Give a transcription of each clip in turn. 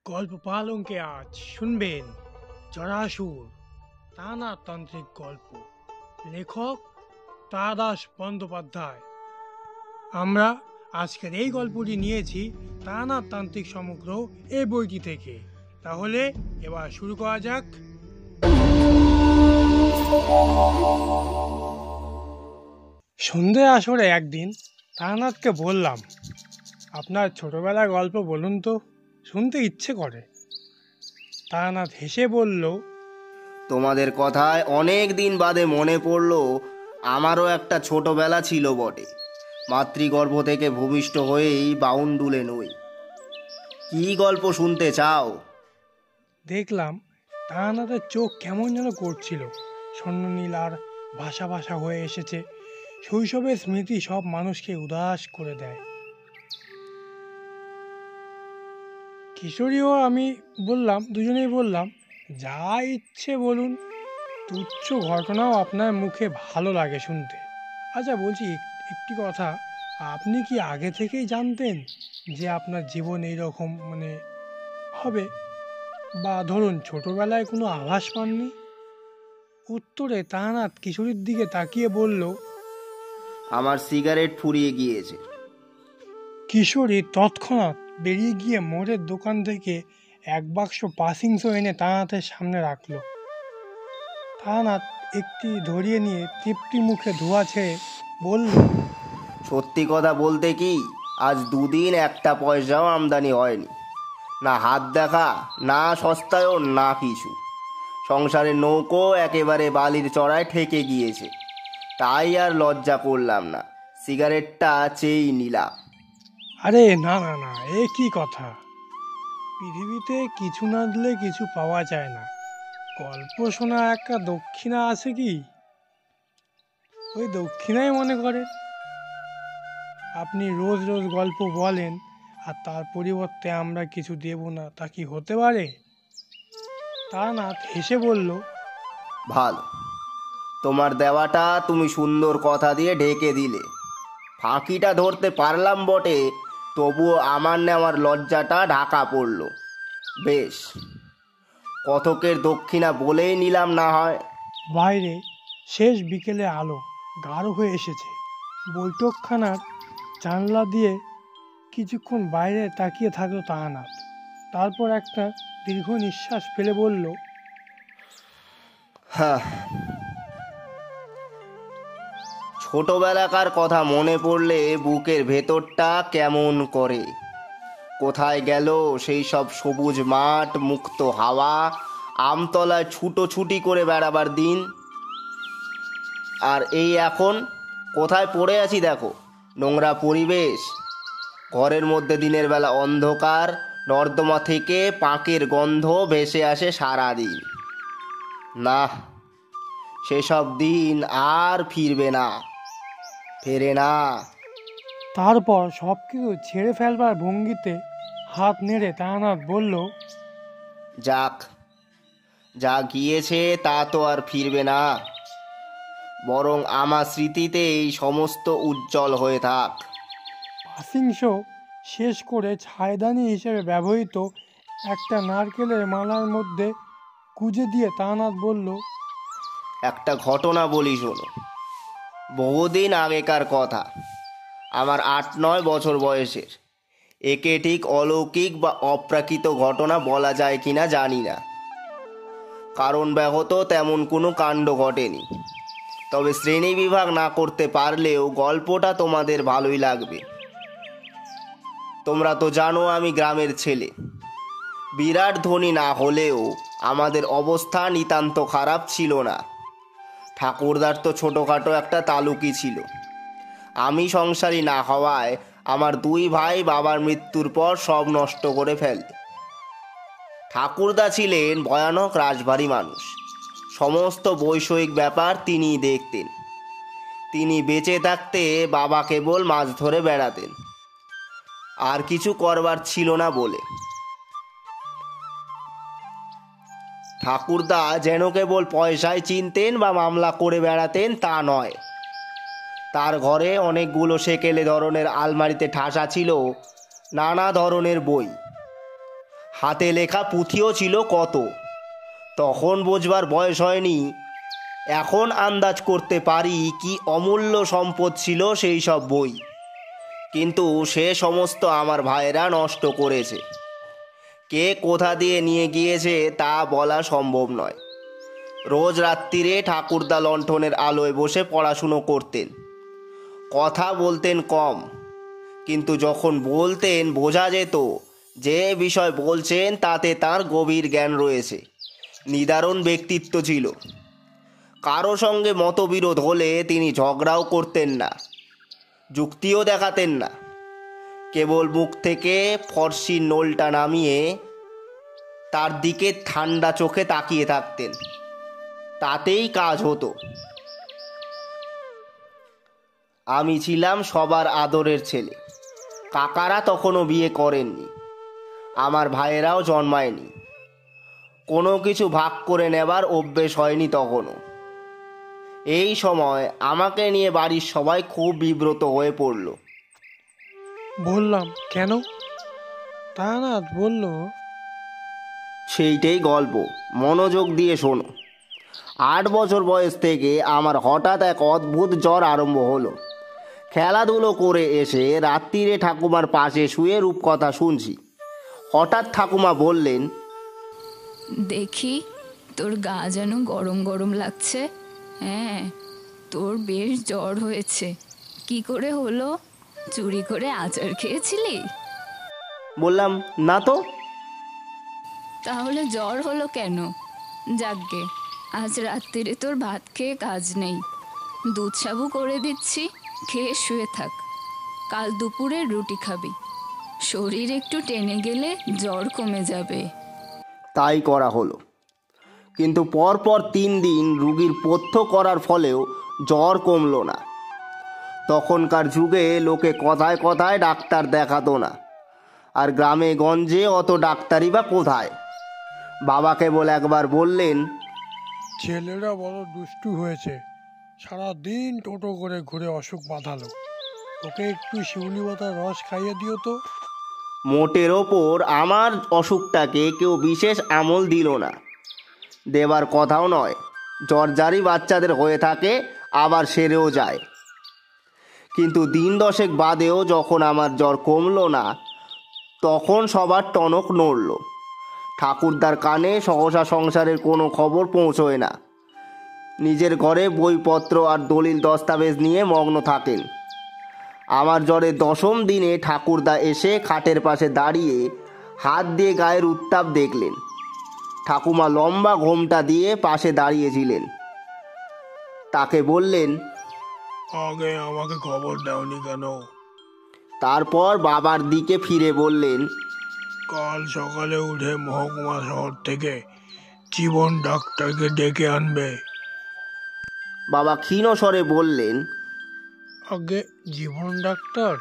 গল্প পালঙ্কে আজ শুনবেন জরাসুর তান্ত্রিক গল্প। লেখক তারাদাস বন্দ্যোপাধ্যায়। আমরা আজকের এই গল্পটি নিয়েছি তান্ত্রিক সমগ্র এই বইটি থেকে। তাহলে এবার শুরু করা যাক। সন্ধ্যে আসরে একদিন তারানাথকে বললাম, আপনার ছোটবেলার গল্প বলুন তো, শুনতে ইচ্ছে করে। তারানাথ হেসে বলল, তোমাদের কথায় অনেক দিন বাদে মনে পড়ল আমারও একটা ছোটবেলা ছিল বটে। মাতৃগর্ভ থেকে ভূমিষ্ঠ হয়েই বাউন্ডুলে নই। কি গল্প শুনতে চাও? দেখলাম তারানাথের চোখ কেমন যেন করছিল, স্বর্ণনীল আর ভাষা ভাষা হয়ে এসেছে। শৈশবের স্মৃতি সব মানুষকে উদাস করে দেয়। কিশোরী ও আমি দুজনেই বললাম, যা ইচ্ছে বলুন, তুচ্ছ ঘটনাও আপনার মুখে ভালো লাগে শুনতে। আচ্ছা বলছি, একটি কথা, আপনি কি আগে থেকেই জানতেন যে আপনার জীবন এইরকম হবে, বা ধরুন ছোটবেলায় কোনো আভাস পাননি? উত্তরে তারানাথ কিশোরীর দিকে তাকিয়ে বলল, আমার সিগারেট ফুরিয়ে গিয়েছে। কিশোরী তৎক্ষণাৎ বেরিয়ে গিয়ে মোড়ের দোকান থেকে এক বাক্স পাসিংস এনে তারানাথের সামনে রাখল। তারানাথ একটি ধরিয়ে নিয়ে তৃপ্তি মুখে ধোয়া ছেড়ে বলল, সত্যি কথা বলতে কি, আজ দুদিন একটা পয়সাও আমদানি হয়নি। না হাত দেখা, না সস্তায়ও, না কিছু। সংসারের নৌকো একেবারে বালির চড়ায় ঠেকে গিয়েছে। তাই আর লজ্জা করলাম না, সিগারেটটা চেয়েই নিলাম। আরে না না না, এ কি কথা! পৃথিবীতে কিছু না দিলে কিছু পাওয়া যায় না। গল্প শোনা একটা দক্ষিণা আছে কি? ওই দক্ষিণাই মনে করেন। আপনি রোজ রোজ গল্প বলেন আর তার পরিবর্তে আমরা কিছু দেব না, তা কি হতে পারে? তারানাথ হেসে বলল, ভালো, তোমার দেওয়াটা তুমি সুন্দর কথা দিয়ে ঢেকে দিলে। ফাঁকিটা ধরতে পারলাম বটে, তবুও আমার নেওয়ার লজ্জাটা ঢাকা পড়ল। বেশ, কতকের দক্ষিণা বলেই নিলাম না হয়। বাইরে শেষ বিকেলে আলো গাঢ় হয়ে এসেছে। বৈঠকখানার জানলা দিয়ে কিছুক্ষণ বাইরে তাকিয়ে থাকলো তারানাথ। তারপর একটা দীর্ঘ নিঃশ্বাস ফেলে বলল, হ্যাঁ, ছোটবেলাকার কথা মনে পড়লে বুকের ভেতরটা কেমন করে। কোথায় গেল সেই সব সবুজ মাঠ, মুক্ত হাওয়া, আমতলায় ছুটোছুটি করে বেড়াবার দিন। আর এই এখন কোথায় পড়ে আছি দেখো, নোংরা পরিবেশ। ঘরের মধ্যে দিনের বেলা অন্ধকার, নর্দমা থেকে পাঁকের গন্ধ ভেসে আসে সারাদিন। না, সেসব দিন আর ফিরবে না, ফেরে না। তারপর সব কিছু ছেড়ে ফেলবার ভঙ্গিতে হাত নেড়ে তারানাথ বলল, যাক, যা গিয়েছে তা তো আর ফিরবে না, বরং আমার স্মৃতিতে এই সমস্ত উজ্জ্বল হয়ে থাক। পাসিংস শেষ করে ছায়দানি হিসেবে ব্যবহৃত একটা নারকেলের মালার মধ্যে গুজে দিয়ে তারানাথ বলল, একটা ঘটনা বলি শোনো। বহুদিন আগেকার কথা, আমার 8-9 বছর বয়সের। একে ঠিক অলৌকিক বা অপ্রাকৃত ঘটনা বলা যায় কিনা জানি না, কারণ ব্যাহত তেমন কোনো কাণ্ড ঘটেনি। তবে শ্রেণী বিভাগ না করতে পারলেও গল্পটা তোমাদের ভালোই লাগবে। তোমরা তো জানো আমি গ্রামের ছেলে। বিরাট ধনী না হলেও আমাদের অবস্থা নিতান্ত খারাপ ছিল না। ঠাকুরদার তো ছোটোখাটো একটা তালুকি ছিল। আমি সংসারী না হওয়ায় আমার 2 ভাই বাবার মৃত্যুর পর সব নষ্ট করে ফেলে। ঠাকুরদা ছিলেন ভয়ানক রাশভারী মানুষ। সমস্ত বৈষয়িক ব্যাপার তিনিই দেখতেন। তিনি বেঁচে থাকতে বাবা কেবল মাছ ধরে বেড়াতেন, আর কিছু করবার ছিল না বলে। ঠাকুরদা যেন কেবল পয়সায় চিনতেন বা মামলা করে বেড়াতেন তা নয়। তার ঘরে অনেকগুলো সেকেলে ধরনের আলমারিতে ঠাসা ছিল নানা ধরনের বই। হাতে লেখা পুঁথিও ছিল কত। তখন বোঝবার বয়স হয়নি, এখন আন্দাজ করতে পারি কি অমূল্য সম্পদ ছিল সেই সব বই। কিন্তু সে সমস্ত আমার ভাইয়েরা নষ্ট করেছে। কে কোথা দিয়ে নিয়ে গিয়েছে তা বলা সম্ভব নয়। রোজ রাত্রিরে ঠাকুরদা লণ্ঠনের আলোয় বসে পড়াশুনো করতেন। কথা বলতেন কম, কিন্তু যখন বলতেন বোঝা যেত যে বিষয় বলছেন তাতে তার গভীর জ্ঞান রয়েছে। নিদারুণ ব্যক্তিত্ব ছিল। কারো সঙ্গে মতবিরোধ হলে তিনি ঝগড়াও করতেন না, যুক্তিও দেখাতেন না। কেবল মুখ থেকে ফর্সি নোলটা নামিয়ে তার দিকে ঠান্ডা চোখে তাকিয়ে থাকতেন, তাতেই কাজ হতো। আমি ছিলাম সবার আদরের ছেলে। কাকারা তখনও বিয়ে করেননি, আমার ভাইয়েরাও জন্মায়নি। কোনো কিছু ভাগ করে নেবার অভ্যেস হয়নি তখনও। এই সময় আমাকে নিয়ে বাড়ির সবাই খুব বিব্রত হয়ে পড়ল। বললাম, কেন? তারানাথ বলল, সেইটাই গল্প, মনোযোগ দিয়ে শোনো। 8 বছর বয়স থেকে আমার হঠাৎ এক অদ্ভুত জ্বর আরম্ভ হলো। খেলাধুলো করে এসে রাত্রিরে ঠাকুমার পাশে শুয়ে রূপকথা শুনছি। হঠাৎ ঠাকুমা বললেন, দেখি তোর গা যেন গরম গরম লাগছে। হ্যাঁ, তোর বেশ জ্বর হয়েছে। কি করে হলো? চুরি করে আচার খেয়েছিলি? বললাম, না তো। তাহলে জ্বর হলো কেন? যাকগে, আজ রাত্রিরে তোর ভাত খেয়ে কাজ নেই। দুধ সাবু করে দিচ্ছি, খেয়ে শুয়ে থাক। কাল দুপুরে রুটি খাবি। শরীর একটু টেনে গেলে জ্বর কমে যাবে। তাই করা হলো। কিন্তু পরপর 3 দিন রুগীর পথ্য করার ফলেও জ্বর কমল না। তখনকার যুগে লোকে কথায় কথায় ডাক্তার দেখাতো না, আর গ্রামে গঞ্জে অত ডাক্তারই বা কোথায়। বাবা কেবল একবার বললেন, ছেলেরা বড় দুষ্টু হয়েছে, সারাদিন টোটো করে ঘুরে অসুখ বাঁধালো। ওকে একটু শিউলি পাতার রস খাইয়ে দিও তো। মোটের ওপর আমার অসুখটাকে কেউ বিশেষ আমল দিল না, দেবার কথাও নয়। জ্বরজারি বাচ্চাদের হয়ে থাকে, আবার সেরেও যায়। কিন্তু দিন 10 বাদেও যখন আমার জ্বর কমলো না, তখন সবার টনক নড়ল। ঠাকুরদার কানে সহসা সংসারের কোনো খবর পৌঁছয় না। নিজের ঘরে বইপত্র আর দলিল দস্তাবেজ নিয়ে মগ্ন থাকেন। আমার জ্বরের 10ম দিনে ঠাকুরদা এসে খাটের পাশে দাঁড়িয়ে হাত দিয়ে গায়ের উত্তাপ দেখলেন। ঠাকুমা লম্বা ঘোমটা দিয়ে পাশে দাঁড়িয়েছিলেন। তাকে বললেন, আগে আমাকে খবর দাওনি কেন? তারপর বাবার দিকে ফিরে বললেন, কাল সকালে উঠে মহকুমা শহর থেকে জীবন ডাক্তারকে ডেকে আনবে। বাবা ক্ষীণ স্বরে বললেন, আগে জীবন ডাক্তার?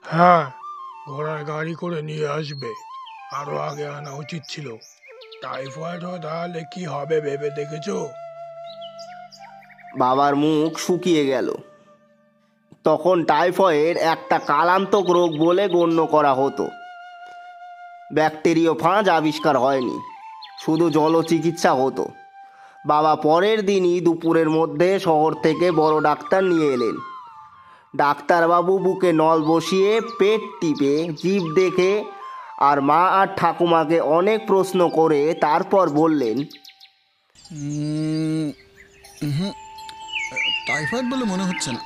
হ্যাঁ, ঘোড়ার গাড়ি করে নিয়ে আসবে। আরো আগে আনা উচিত ছিল। টাইফয়েড হয় তাহলে কি হবে ভেবে দেখেছো? বাবার মুখ শুকিয়ে গেল। তখন টাইফয়েড একটা কালান্তক রোগ বলে গণ্য করা হতো। ব্যাকটেরিয়া ফাঁজ আবিষ্কার হয়নি, শুধু জলচিকিৎসা হতো। বাবা পরের দিনই দুপুরের মধ্যে শহর থেকে বড় ডাক্তার নিয়ে এলেন। ডাক্তারবাবু বুকে নল বসিয়ে, পেট টিপে, জিভ দেখে আর মা আর ঠাকুমাকে অনেক প্রশ্ন করে তারপর বললেন, টাইফয়েড বলে মনে হচ্ছে না।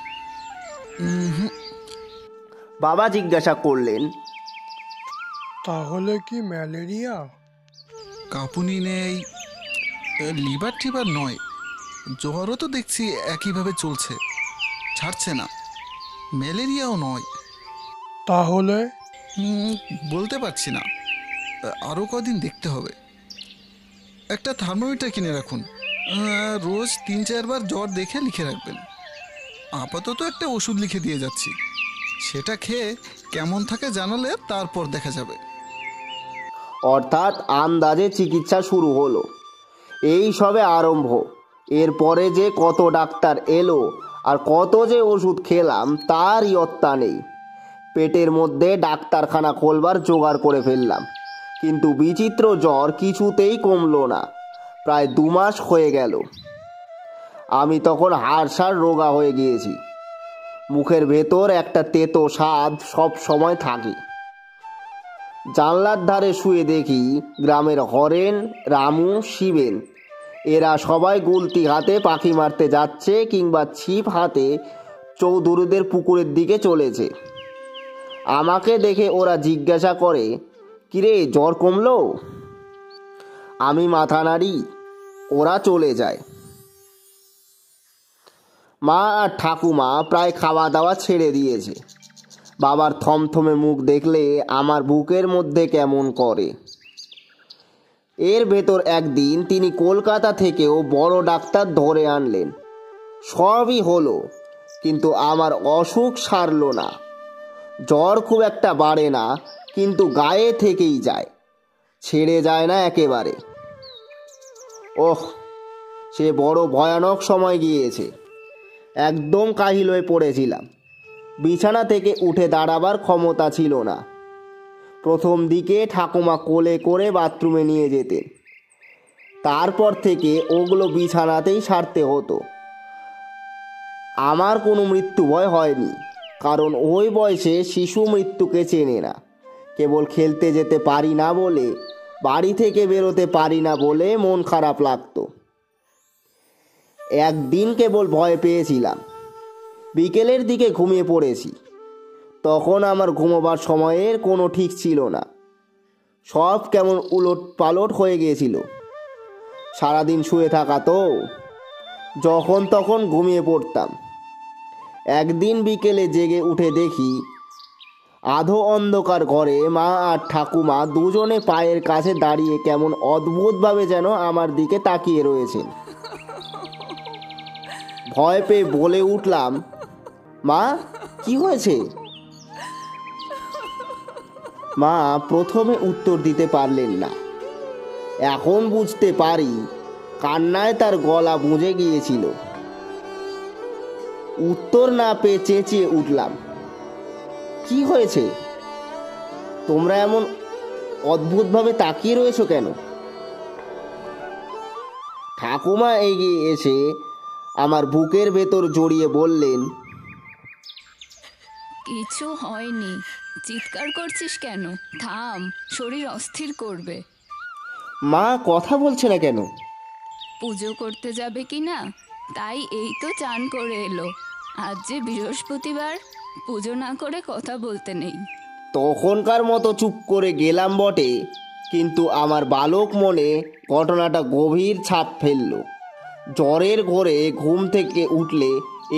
বাবা জিজ্ঞাসা করলেন, তাহলে কি ম্যালেরিয়া? কাঁপুনি নেই, লিভার টিভার নয়। জ্বরও তো দেখছি একইভাবে চলছে, ছাড়ছে না। ম্যালেরিয়াও নয়। তাহলে বলতে পারছি না, আরও কদিন দেখতে হবে। একটা থার্মোমিটার কিনে রাখুন, রোজ 3-4 বার জ্বর দেখে লিখে রাখবেন। আপাতত একটা ওষুধ লিখে দিয়ে যাচ্ছি, সেটা খেয়ে কেমন থাকে জানালে তারপর দেখা যাবে। অর্থাৎ আন্দাজে চিকিৎসা শুরু হলো। এই সবে আরম্ভ। এরপরে যে কত ডাক্তার এলো আর কত যে ওষুধ খেলাম তার ইয়ত্তা নেই। পেটের মধ্যে ডাক্তারখানা খোলবার জোগাড় করে ফেললাম। কিন্তু বিচিত্র জ্বর কিছুতেই কমলো না। প্রায় 2 মাস হয়ে গেল। আমি তখন হাড় রোগা হয়ে গিয়েছি। মুখের ভেতর একটা তেতো স্বাদ সব সময় থাকে। জানলার ধারে শুয়ে দেখি গ্রামের হরেন, রামু, শিবেন এরা সবাই গুলতি হাতে পাখি মারতে যাচ্ছে কিংবা ছিপ হাতে চৌধুরীদের পুকুরের দিকে চলেছে। আমাকে দেখে ওরা জিজ্ঞাসা করে, কিরে জ্বর কমলো? আমি মাথা নাড়ি, ওরা চলে যায়। মা আর ঠাকুমা প্রায় খাওয়া দাওয়া ছেড়ে দিয়েছে। বাবার থমথমে মুখ দেখলে আমার বুকের মধ্যে কেমন করে। এর ভেতর একদিন তিনি কলকাতা থেকেও বড় ডাক্তার ধরে আনলেন। সবই হলো, কিন্তু আমার অসুখ সারল না। জ্বর খুব একটা বাড়ে না, কিন্তু গায়ে থেকেই যায়, ছেড়ে যায় না একেবারে। ওহ, সে বড় ভয়ানক সময় গিয়েছে। একদম কাহিল হয়ে পড়েছিলাম। বিছানা থেকে উঠে দাঁড়াবার ক্ষমতা ছিল না। প্রথম দিকে ঠাকুমা কোলে করে বাথরুমে নিয়ে যেতেন। তারপর থেকে ওগুলো বিছানাতেই সারতে হতো। আমার কোনো মৃত্যু ভয় হয়নি, কারণ ওই বয়সে শিশু মৃত্যুকে চেনে না। কেবল খেলতে যেতে পারি না বলে, বাড়ি থেকে বেরোতে পারি না বলে মন খারাপ লাগতো। একদিন কেবল ভয় পেয়েছিলাম। বিকেলের দিকে ঘুমিয়ে পড়েছি। তখন আমার ঘুমোবার সময়ের কোনো ঠিক ছিল না। সব কেমন উলট পালট হয়ে গিয়েছিল। সারাদিন শুয়ে থাকা তো, যখন তখন ঘুমিয়ে পড়তাম। একদিন বিকেলে জেগে উঠে দেখি আধো অন্ধকার ঘরে মা আর ঠাকুমা দুজনে পায়ের কাছে দাঁড়িয়ে কেমন অদ্ভুতভাবে যেন আমার দিকে তাকিয়ে রয়েছেন। ভয় পেয়ে বলে উঠলাম, মা কি হয়েছে? মা প্রথমে উত্তর দিতে পারলেন না। এখন বুঝতে পারি কান্নায় তার গলা বুঝে গিয়েছিল। উত্তর না পেয়ে চেঁচিয়ে উঠলাম, কি হয়েছে? তোমরা এমন অদ্ভুতভাবে তাকিয়ে রয়েছো কেন? ঠাকুমা এগিয়ে এসে আমার বুকের ভেতর জড়িয়ে বললেন, কিছু হয়নি, চিৎকার করছিস কেন? থাম, শরীর অস্থির করবে। মা কথা বলছে না কেন? পুজো করতে যাবে কি না, তাই এই তো চান করে এলো। আজ যে বৃহস্পতিবার, পুজো না করে কথা বলতে নেই। তখনকার মতো চুপ করে গেলাম বটে, কিন্তু আমার বালক মনে ঘটনাটা গভীর ছাপ ফেলল। জ্বরের ঘোরে ঘুম থেকে উঠলে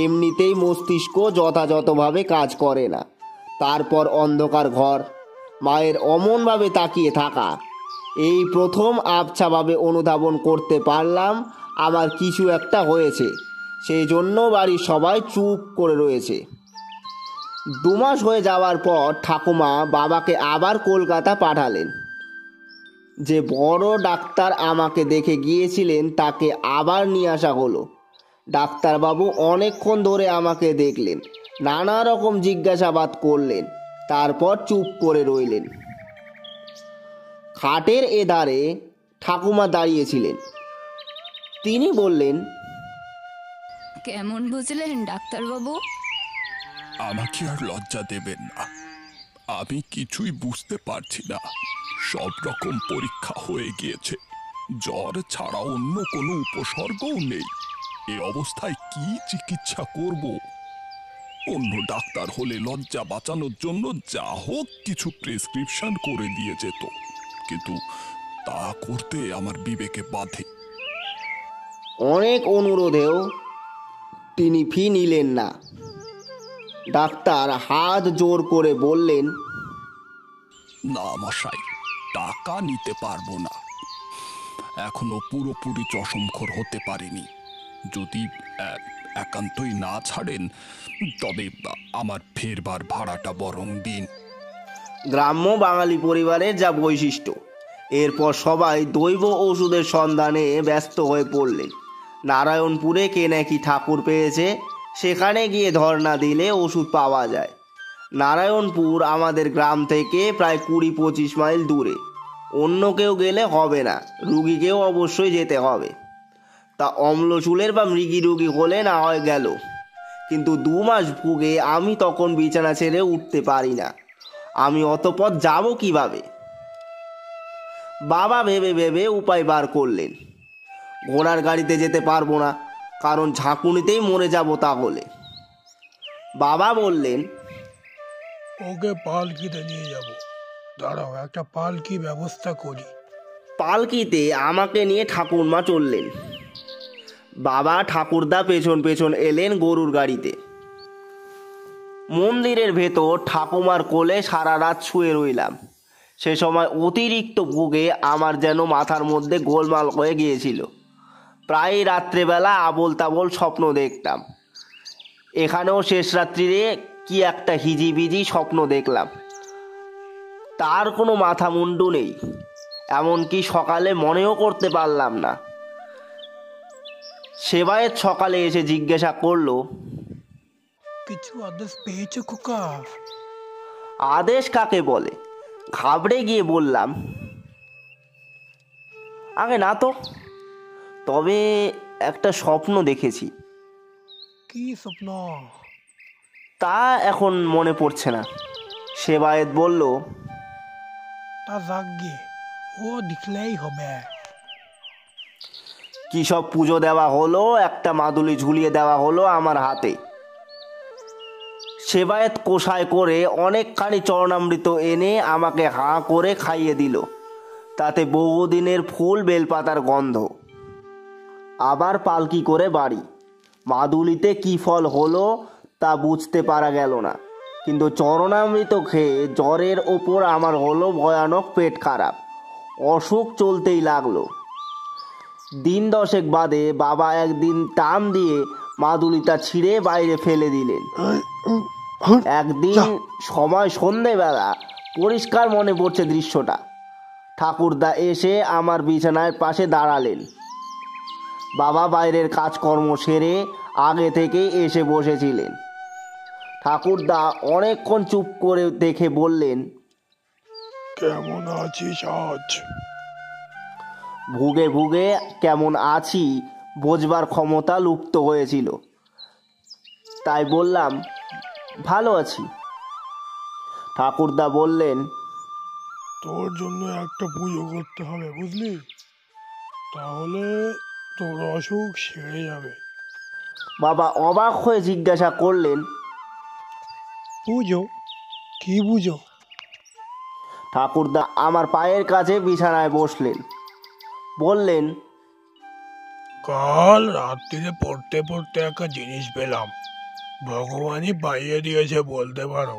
এমনিতেই মস্তিষ্ক যথাযথভাবে কাজ করে না। তারপর অন্ধকার ঘর, মায়ের অমনভাবে তাকিয়ে থাকা, এই প্রথম আবছাভাবে অনুধাবন করতে পারলাম আমার কিছু একটা হয়েছে। সেই জন্য বাড়ির সবাই চুপ করে রয়েছে। 2 মাস হয়ে যাওয়ার পর ঠাকুমা বাবাকে আবার কলকাতা পাঠালেন। যে বড় ডাক্তার আমাকে দেখে গিয়েছিলেন তাকে আবার নিয়ে আসা হলো। ডাক্তারবাবু অনেকক্ষণ ধরে আমাকে দেখলেন, নানা রকম জিজ্ঞাসাবাদ করলেন, তারপর চুপ করে রইলেন। খাটের এধারে ঠাকুমা দাঁড়িয়েছিলেন। তিনি বললেন, কেমন বুঝলেন ডাক্তারবাবু? আমাকে আর লজ্জা দেবেন না, আমি কিছুই বুঝতে পারছি না। সব রকম পরীক্ষা হয়ে গিয়েছে, জ্বর ছাড়া অন্য কোনো উপসর্গও নেই। এ অবস্থায় কি চিকিৎসা করব? অন্য ডাক্তার হলে লজ্জা বাঁচানোর জন্য যা হোক কিছু প্রেসক্রিপশন করে দিয়ে যেত, কিন্তু তা করতে আমার বিবেকে বাধে। অনেক অনুরোধেও তিনি ফি নিলেন না। ডাক্তার হাত জোর করে বললেন, না মশাই, টাকা নিতে পারবো না। এখনো পুরোপুরি চশমখোর হতে পারিনি। যদি একান্তই না ছাড়েন তবে আমার ফেরবার ভাড়াটা বরং দিন। গ্রাম্য বাঙালি পরিবারের যা বৈশিষ্ট্য। এরপর সবাই দৈব ওষুধের সন্ধানে ব্যস্ত হয়ে পড়লেন। নারায়ণপুরে কে নাকি ঠাকুর পেয়েছে, সেখানে গিয়ে ধর্ণা দিলে ওষুধ পাওয়া যায়। নারায়ণপুর আমাদের গ্রাম থেকে প্রায় 20-25 মাইল দূরে। অন্য কেউ গেলে হবে না, রুগীকেও অবশ্যই যেতে হবে। তা অম্লচুলের বা মৃগী রুগী হলে না হয় গেল, কিন্তু 2 মাস ভুগে আমি তখন বিছানা ছেড়ে উঠতে পারি না। আমি অত পথ যাব কিভাবে? বাবা ভেবে ভেবে উপায় বার করলেন। ঘোড়ার গাড়িতে যেতে পারবো না, কারণ ঝাঁকুনিতেই মরে যাব তাহলে। বাবা বললেন, ওকে পালকিতে নিয়ে যাব। দাঁড়াও, একটা পালকি ব্যবস্থা করি। পালকিতে আমাকে নিয়ে ঠাকুরমা চললেন। বাবা ঠাকুরদা পেছন পেছন এলেন গরুর গাড়িতে। মন্দিরের ভেতর ঠাকুমার কোলে সারা রাত শুয়ে রইলাম। সে সময় অতিরিক্ত ভোগে আমার যেন মাথার মধ্যে গোলমাল হয়ে গিয়েছিল। প্রায় রাত্রেবেলা আবোল তাবোল স্বপ্ন দেখতাম। এখানেও শেষ রাত্রিরে কি একটা হিজিবিজি স্বপ্ন দেখলাম, তার কোনো মাথা মুন্ডু নেই। এমনকি সকালে মনেও করতে পারলাম না। সেবায়েত সকালে এসে জিজ্ঞাসা করলো, কিছু আদেশ পেয়েছো খোকা? আদেশ কাকে বলে? ঘাবড়ে গিয়ে বললাম, আগে না তো, তবে একটা স্বপ্ন দেখেছি। কি স্বপ্ন? তা এখন মনে পড়ছে না। সেবায়েত বলল, তা যাকগে, ও দেখলেই হবে। কি সব পুজো দেওয়া হলো, একটা মাদুলি ঝুলিয়ে দেওয়া হলো আমার হাতে। সেবায়েত কোষায় করে অনেকখানি চরণামৃত এনে আমাকে হাঁ করে খাইয়ে দিল, তাতে বহুদিনের ফুল বেলপাতার গন্ধ। আবার পালকি করে বাড়ি। মাদুলিতে কি ফল হলো তা বুঝতে পারা গেল না, কিন্তু চরণামৃত খেয়ে জ্বরের ওপর আমার হলো ভয়ানক পেট খারাপ। অসুখ চলতেই লাগলো। দিন 10 বাদে বাবা একদিন টান দিয়ে মাদুলিটা ছিঁড়ে বাইরে ফেলে দিলেন। একদিন সময় সন্ধেবেলা, পরিষ্কার মনে পড়ছে দৃশ্যটা। ঠাকুরদা এসে আমার বিছানার পাশে দাঁড়ালেন। বাবা বাইরের কাজকর্ম সেরে আগে থেকেই এসে বসেছিলেন। ঠাকুরদা অনেকক্ষণ চুপ করে দেখে বললেন, কেমন আছিস আজ? ভুগে ভুগে কেমন আছি বোঝবার ক্ষমতা লুপ্ত হয়েছিল, তাই বললাম, ভালো আছি। ঠাকুরদা বললেন, তোর জন্য একটা পুজো করতে হবে, বুঝলি? তাহলে তোর অসুখ সেরে যাবে। বাবা অবাক হয়ে জিজ্ঞাসা করলেন, পুজো? কি পুজো? ঠাকুরদা আমার পায়ের কাছে বিছানায় বসলেন। বললেন, কাল রাত্রিরে পড়তে পড়তে একটা জিনিস পেলাম, ভগবানই পাইয়ে দিয়েছে বলতে পারো।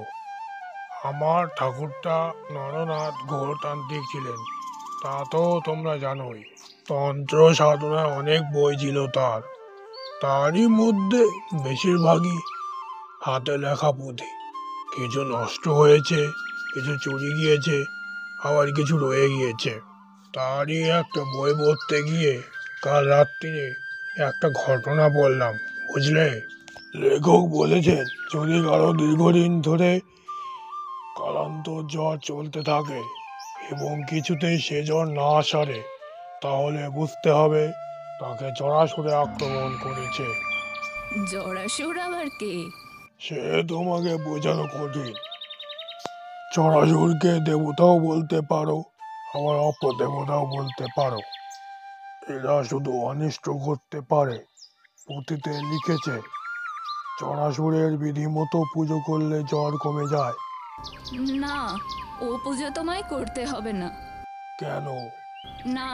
আমার ঠাকুরটা নরনাথ গৌরতান্ত্রিক ছিলেন, তা তো তোমরা জানোই। তন্ত্র সাধনায় অনেক বই ছিল তার, তারই মধ্যে বেশিরভাগই হাতে লেখা পুঁথি। কিছু নষ্ট হয়েছে, কিছু চুরি গিয়েছে, আবার কিছু রয়ে গিয়েছে। তারই একটা বই পড়তে গিয়ে কাল রাত্রিরে একটা ঘটনা বললাম, বুঝলে? লেখক বলেছেন, যদি কারো দীর্ঘদিন ধরে কালান্তর জ্বর চলতে থাকে এবং কিছুতেই সে জ্বর না সারে, তাহলে বুঝতে হবে তাকে জরাসুরে আক্রমণ করেছে। জরাসুর আবার কে? সে তোমাকে বোঝানো কঠিন। জরাসুরকে দেবতাও বলতে পারো, আবার অপদেবতাও বলতে পারো। এরা শুধু অনিষ্ট করতে পারে। পুঁথিতে লিখেছে, জরাসুরের বিধি মতো পুজো করলে জ্বর কমে যায়। না, ও পুজো তোমায় করতে হবে না। কেন? না,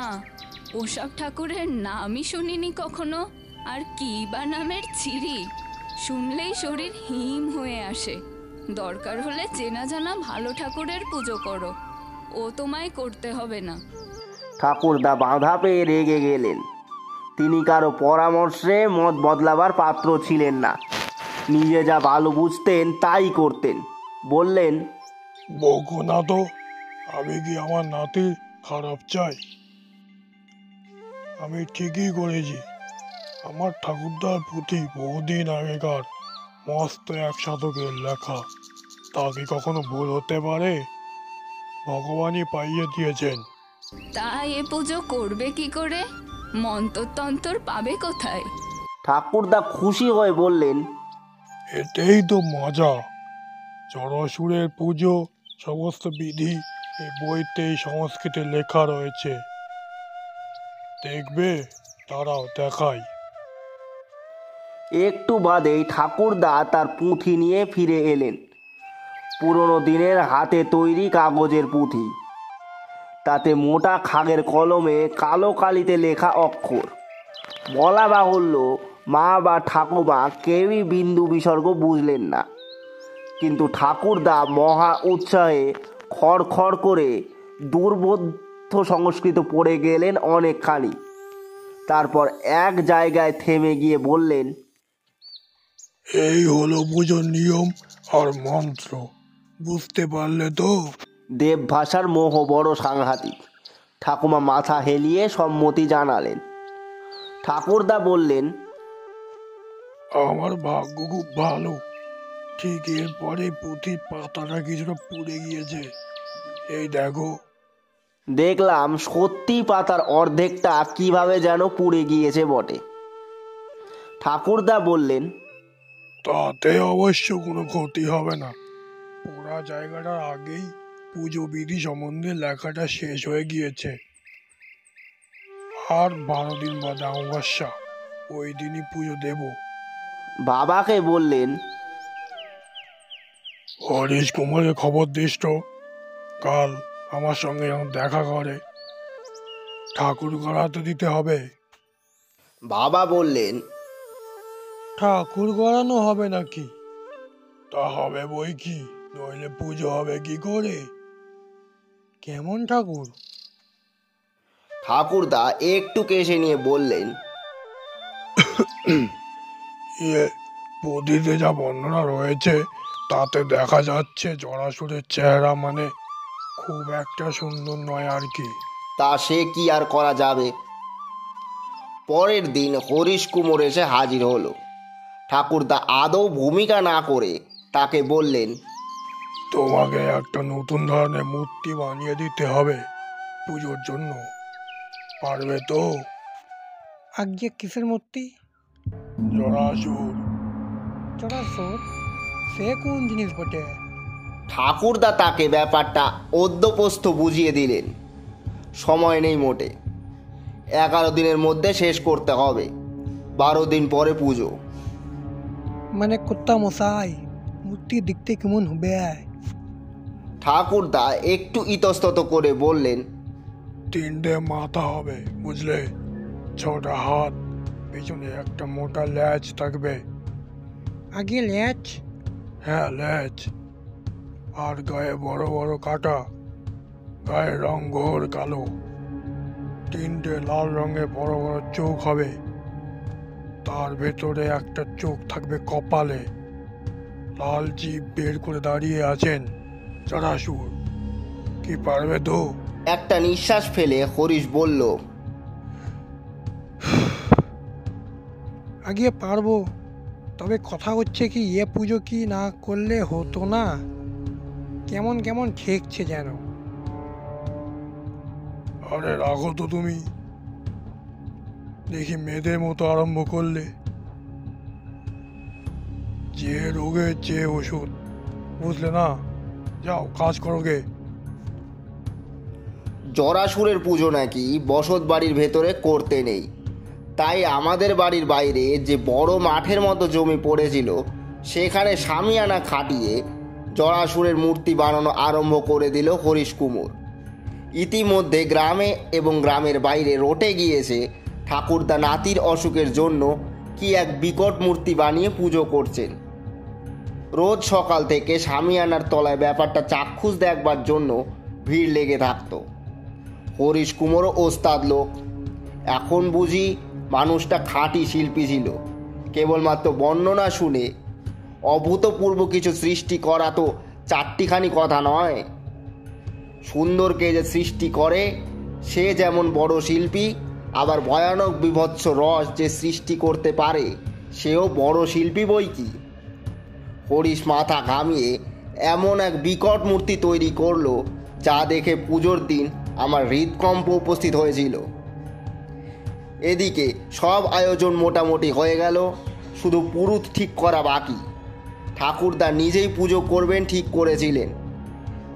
ওসব ঠাকুরের নামই শুনিনি কখনো। আর কি বা নামের ছিরি, শুনলেই শরীর হিম হয়ে আসে। দরকার হলে চেনা জানা ভালো ঠাকুরের পুজো করো, ও তোমায় করতে হবে না। ঠাকুরদা বাধা পেয়ে রেগে গেলেন। তিনি কারো পরামর্শে মত বদলাবার পাত্র ছিলেন না। নিজে যা ভালো বুঝতেন তাই করতেন। বললেন, বকো না তো, আমি কি আমার নাতির খারাপ চাই? আমি ঠিকই করেছি। আমার ঠাকুরদার পুঁথি বহুদিন আগেকার, মস্ত 1 শতকের লেখা। তা কি কখনো ভুল হতে পারে? ভগবানই পাইয়ে দিয়েছেন, তা এ পুজো করবে কি করে? মন্তর তন্তর পাবে কোথায়? ঠাকুরদা খুশি হয়ে বললেন, এটাই তো মজা। জড়াসুরের পুজো সমস্ত বিধি এই বইতেই সংস্কৃতে লেখা রয়েছে। দেখবে, তারাও দেখাই। একটু বাদেই ঠাকুরদা তার পুঁথি নিয়ে ফিরে এলেন। পুরনো দিনের হাতে তৈরি কাগজের পুঁথি, তাতে মোটা খাগের কলমে কালো কালিতে লেখা অক্ষর। বলা বাহুল্য, মা বা ঠাকুমা কেউই বিন্দু বিসর্গ বুঝলেন না, কিন্তু ঠাকুরদা মহা উৎসাহে খড়খড় করে দুর্বোধ্য সংস্কৃত পড়ে গেলেন অনেকখানি। তারপর এক জায়গায় থেমে গিয়ে বললেন, এই হলো পুজোর নিয়ম আর মন্ত্র, বুঝতে পারলে তো? দেব ভাষার মোহ বড় সাংঘাতিক। ঠাকুমা মাথা হেলিয়ে সম্মতি জানালেন। ঠাকুরদা বললেন, আমার ভাগ্য খুব ভালো। ঠিক এরপরে পুঁথির পাতাটা কিছুটা পুড়ে গিয়েছে, এই দেখো। দেখলাম সত্যি পাতার অর্ধেকটা কিভাবে যেন পুড়ে গিয়েছে বটে। ঠাকুরদা বললেন, তাতে অবশ্য কোনো ক্ষতি হবে না। পোড়া জায়গাটার আগেই পুজো বিধি সম্বন্ধে লেখাটা শেষ হয়ে গিয়েছে। আর 12 দিন বাদে অমাবস্যা, ওই দিনই পুজো দেব। বাবাকে বললেন, হরিশ কুমারের খবর দিস তো, কাল আমার সঙ্গে যেন দেখা করে। ঠাকুর গড়াতে দিতে হবে। বাবা বললেন, ঠাকুর গড়ানো হবে নাকি? তা হবে বই কি, নইলে পুজো হবে কি করে? কেমন ঠাকুর? ঠাকুরদা একটু কেশে নিয়ে বললেন, পুঁথিতে যা বর্ণনা রয়েছে তাতে দেখা যাচ্ছে জড়াসুরের চেহারা মানে খুব একটা সুন্দর নয় আর কি। তা সে কি আর করা যাবে। পরের দিন হরিশ কুমোর এসে হাজির হলো। ঠাকুরদা আদৌ ভূমিকা না করে তাকে বললেন, তোমাকে একটা নতুন ধরনের মূর্তি বানিয়ে দিতে হবে পুজোর জন্য, পারবে তো? আজ্ঞে, কিসের মূর্তি? জড়াসুর। জড়াসুর? সে কোন জিনিস বটে? ঠাকুরদা তাকে ব্যাপারটা অদ্যপস্থ বুঝিয়ে দিলেন। সময় নেই মোটে, 11 দিনের মধ্যে শেষ করতে হবে। 12 দিন পরে পুজো। মানে কর্তা মশাই, মূর্তি দেখতে কেমন হবে? ঠাকুরদা একটু ইতস্তত করে বললেন, 3টে মাথা হবে, বুঝলে? 6টা হাত, পেছনে একটা মোটা ল্যাজ থাকবে। আগে ল্যাজ? হ্যাঁ, ল্যাজ। আর গায়ে বড় বড় কাটা, গায়ের রং ঘোর কালো। 3টে লাল রঙের বড় বড় চোখ হবে, তার ভেতরে একটা চোখ থাকবে কপালে। লাল জিভ বের করে দাঁড়িয়ে আছেন জড়াসুর। কি পারবে তো? একটা নিঃশ্বাস ফেলে হরিশ বলল, আগে পারবো, তবে কথা হচ্ছে কি, এ পুজো কি না করলে হতো না? কেমন কেমন ঠেকছে যেন। আরে রাখো তো তুমি, দেখি মেয়েদের মতো আরম্ভ করলে। যে রোগের যে ওষুধ, বুঝলে না? যাও কাজ করো গে। জড়াসুরের পুজো নাকি বসত বাড়ির ভেতরে করতে নেই, তাই আমাদের বাড়ির বাইরে যে বড় মাঠের মতো জমি পড়েছিল সেখানে শামিয়ানা খাটিয়ে জড়াসুরের মূর্তি বানানো আরম্ভ করে দিল হরিশ কুমোর। ইতিমধ্যে গ্রামে এবং গ্রামের বাইরে রটে গিয়েছে ঠাকুরদা নাতির অসুখের জন্য কি এক বিকট মূর্তি বানিয়ে পুজো করছেন। রোজ সকাল থেকে শামিয়ানার তলায় ব্যাপারটা চাক্ষুষ দেখবার জন্য ভিড় লেগে থাকতো। হরিশ কুমোরও ওস্তাদ লোক। এখন বুঝি মানুষটা খাঁটি শিল্পী ছিল। কেবলমাত্র বর্ণনা শুনে অভূতপূর্ব কিছু সৃষ্টি করা তো 4টিখানি কথা নয়। সুন্দরকে যে সৃষ্টি করে সে যেমন বড় শিল্পী, আবার ভয়ানক বিভৎস রস যে সৃষ্টি করতে পারে সেও বড় শিল্পী বই কি। হরিশ মাথা ঘামিয়ে এমন এক বিকট মূর্তি তৈরি করলো যা দেখে পুজোর দিন আমার হৃদকম্প উপস্থিত হয়েছিল। এদিকে সব আয়োজন মোটামুটি হয়ে গেল, শুধু পুরুত ঠিক করা বাকি। ঠাকুরদা নিজেই পুজো করবেন ঠিক করেছিলেন,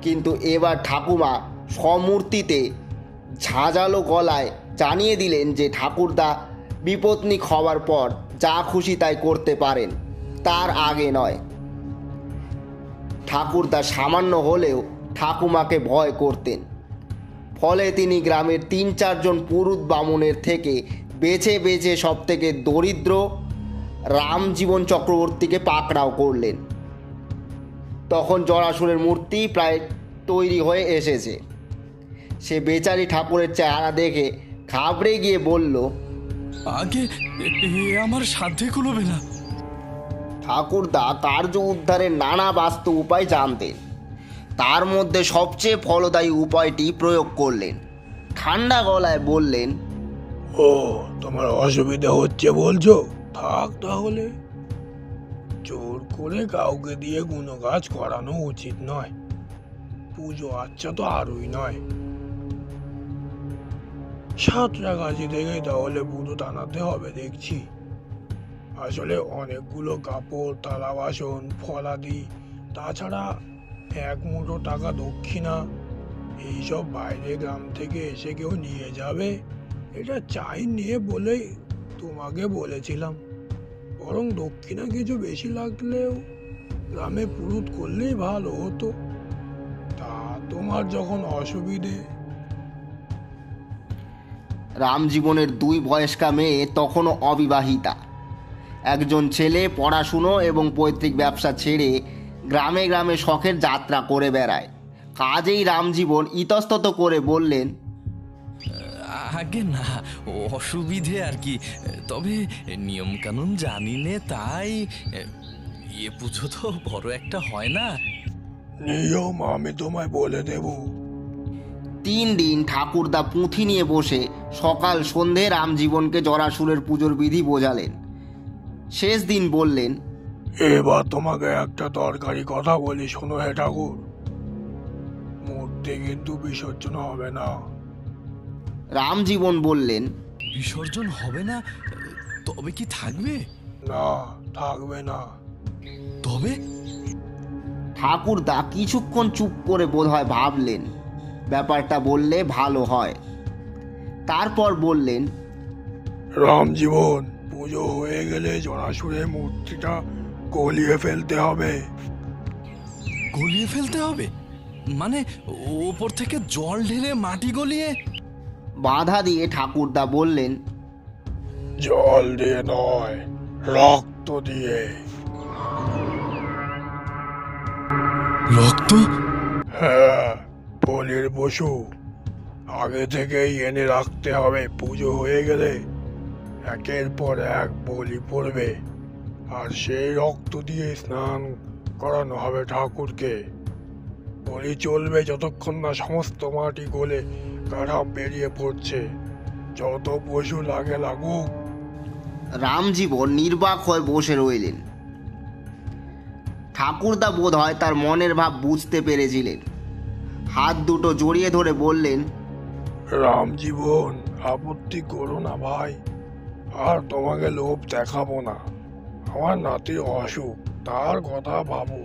কিন্তু এবার ঠাকুমা সমূর্তিতে ঝাঁঝালো গলায় জানিয়ে দিলেন যে ঠাকুরদা বিপত্নিক হওয়ার পর যা খুশি তাই করতে পারেন, তার আগে নয়। ঠাকুরদা সামান্য হলেও ঠাকুমাকে ভয় করতেন, ফলে তিনি গ্রামের 3-4 জন পুরুত বামুনের থেকে বেছে বেছে সব থেকে দরিদ্র রামজীবন চক্রবর্তীকে পাকড়াও করলেন। তখন জরাসুরের মূর্তি প্রায় তৈরি হয়ে এসেছে। সে বেচারি ঠাকুরের চেহারা দেখে ঘাবড়ে গিয়ে বলল, আগে আমার সাধ্যে কুলোবে না। ঠাকুরদা কার্য উদ্ধারের নানা বাস্তু উপায় জানতেন, তার মধ্যে সবচেয়ে ফলদায়ী উপায়টি প্রয়োগ করলেন। ঠান্ডা গলায় বললেন, ও তোমার অসুবিধা হচ্ছে বলছো, থাক তাহলে। জোর করে কাউকে দিয়ে গুণ কাজ করানো উচিত নয়, পুজো আচ্ছা তো আরই নয়। সাঁতরাগাছি থেকে তাহলে পুজো টানাতে হবে দেখছি। আসলে অনেকগুলো কাপড়, থালা বাসন, ফলাদি, তাছাড়া 1 মুঠো টাকা দক্ষিণা, এইসব বাইরে গ্রাম থেকে এসে কেউ নিয়ে যাবে এটা চাই নিয়ে বলেই তোমাকে বলেছিলাম। বরং দক্ষিণা কিছু বেশি লাগলেও গ্রামে পুরুত করলেই ভালো হতো। তা তোমার যখন অসুবিধে। রামজীবনের 2 বয়স্কা মেয়ে তখনও অবিবাহিতা। একজন ছেলে পড়াশুনো এবং পৈতৃক ব্যবসা ছেড়ে গ্রামে গ্রামে শখের যাত্রা করে বেড়ায়। কাজেই রামজীবন ইতস্তত করে বললেন, আগে না, অসুবিধে আর কি, তবে নিয়ম কানুন জানি নে, তাই এ পুজো তো বড় একটা হয় না। নিয়ম আমি তোমায় বলে দেব। 3 দিন ঠাকুরদা পুঁথি নিয়ে বসে সকাল সন্ধে রামজীবনকে জরাসুরের পুজোর বিধি বোঝালেন। শেষ দিন বললেন, এবার তোমাকে একটা দরকারি কথা বলি, শোনো হে ঠাকুর। মূর্তি কিন্তু বিসর্জন হবে না। রামজীবন বললেন, বিসর্জন হবে না? তবে কি থাকবে? না, থাকবে না। তবে? ঠাকুরদা কিছুক্ষণ চুপ করে বোধহয় ভাবলেন, ব্যাপারটা বললে ভালো হয়। তারপর বললেন, রামজীবন, পুজো হয়ে গেলে জরাসুরের মূর্তিটা গলিয়ে ফেলতে হবে। গলিয়ে ফেলতে হবে মানে ওপর থেকে জল ঢেলে মাটি গলিয়ে? বাধা দিয়ে ঠাকুরদা বললেন, জল দিয়ে নয়, রক্ত দিয়ে। রক্ত? হ্যাঁ, বলির পশু আগে থেকেই এনে রাখতে হবে। পুজো হয়ে গেলে একের পর এক বলি পড়বে, আর সেই রক্ত দিয়ে স্নান করানো হবে ঠাকুরকে। বলি চলবে যতক্ষণ না সমস্ত মাটি গলে কাঠাম বেরিয়ে পড়ছে। যত পশু লাগে লাগুক। রামজীবন নির্বাক হয়ে বসে রইলেন। ঠাকুরদা বোধ হয় তার মনের ভাব বুঝতে পেরেছিলেন। হাত দুটো জড়িয়ে ধরে বললেন, রামজীবন, আপত্তি করো না ভাই, আর তোমাকে লোভ দেখাবো না। আমার নাতির অসুখ, তার কথা ভাবো।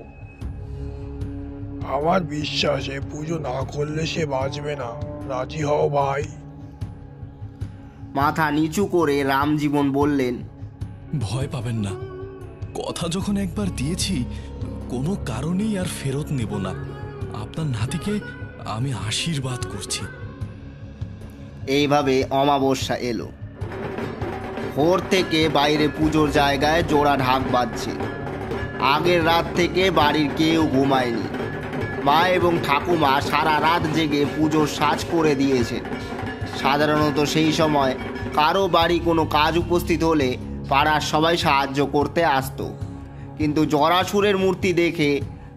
আমার বিশ্বাস এ পুজো না করলে সে বাঁচবে না। রাজি হও ভাই। মাথা নিচু করে রামজীবন বললেন, ভয় পাবেন না, কথা যখন একবার দিয়েছি কোনো কারণেই আর ফেরত নেব না। আপনার নাতিকে আমি আশীর্বাদ করছি। এইভাবে অমাবস্যা এলো। ভোর থেকে বাইরে পুজোর জায়গায় জোড়া ঢাক বাজছে। আগের রাত থেকে বাড়ির কেউ ঘুমায়নি। মা এবং ঠাকুমা সারা রাত জেগে পুজোর সাজ করে দিয়েছেন। সাধারণত সেই সময় কারো বাড়ি কোনো কাজ উপস্থিত হলে পাড়ার সবাই সাহায্য করতে আসতো, কিন্তু জরাসুরের মূর্তি দেখে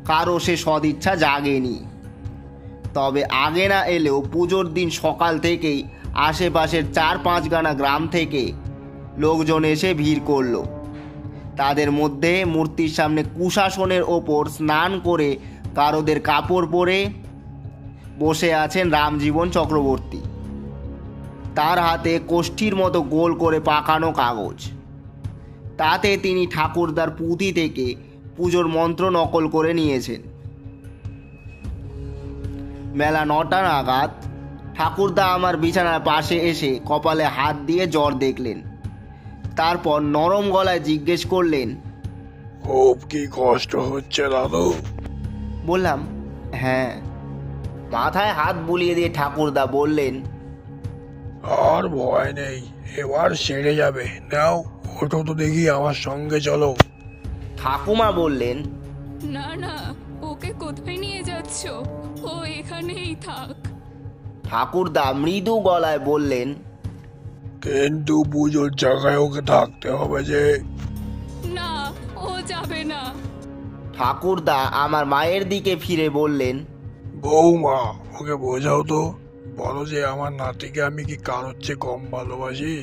কারো সে সদিচ্ছা জাগেনি। তবে আগে না এলেও পুজোর দিন সকাল থেকেই আশেপাশের 4-5 গানা গ্রাম থেকে লোকজন এসে ভিড় করলো। তাদের মধ্যে মূর্তির সামনে কুশাসনের ওপর স্নান করে কারোদের কাপড় পরে, বসে আছেন রামজীবন চক্রবর্তী। তার হাতে কোষ্ঠীর মতো গোল করে পাকানো কাগজ। তাতে তিনি ঠাকুরদার পুঁথি থেকে পুজোর মন্ত্র নকল করে নিয়েছেন। বেলা 9টা নাগাদ ঠাকুরদা আমার বিছানার পাশে এসে কপালে হাত দিয়ে জ্বর দেখলেন। তারপর নরম গলায় জিজ্ঞেস করলেন, খুব কি কষ্ট হচ্ছে দাদু? বললাম, হ্যাঁ। মাথায় হাত বুলিয়ে দিয়ে ঠাকুরদা বললেন, আর ভয় নেই, এবার সেরে যাবে। নাও ওঠো তো দেখি, আমার সঙ্গে চলো। ঠাকুমা বললেন, না না, ওকে কোথায় নিয়ে যাচ্ছ? ও এখানেই থাক। ঠাকুরদা মৃদু গলায় বললেন, কিন্তু পুজোর জায়গায় ওকে থাকতে হবে যে। না, ও যাবে না। ঠাকুরদা আমার মায়ের দিকে ফিরে বললেন, বৌমা, ওকে বোঝাও তো, বলো যে আমার নাতিকে আমি কি কারোর চেয়ে কম ভালোবাসি।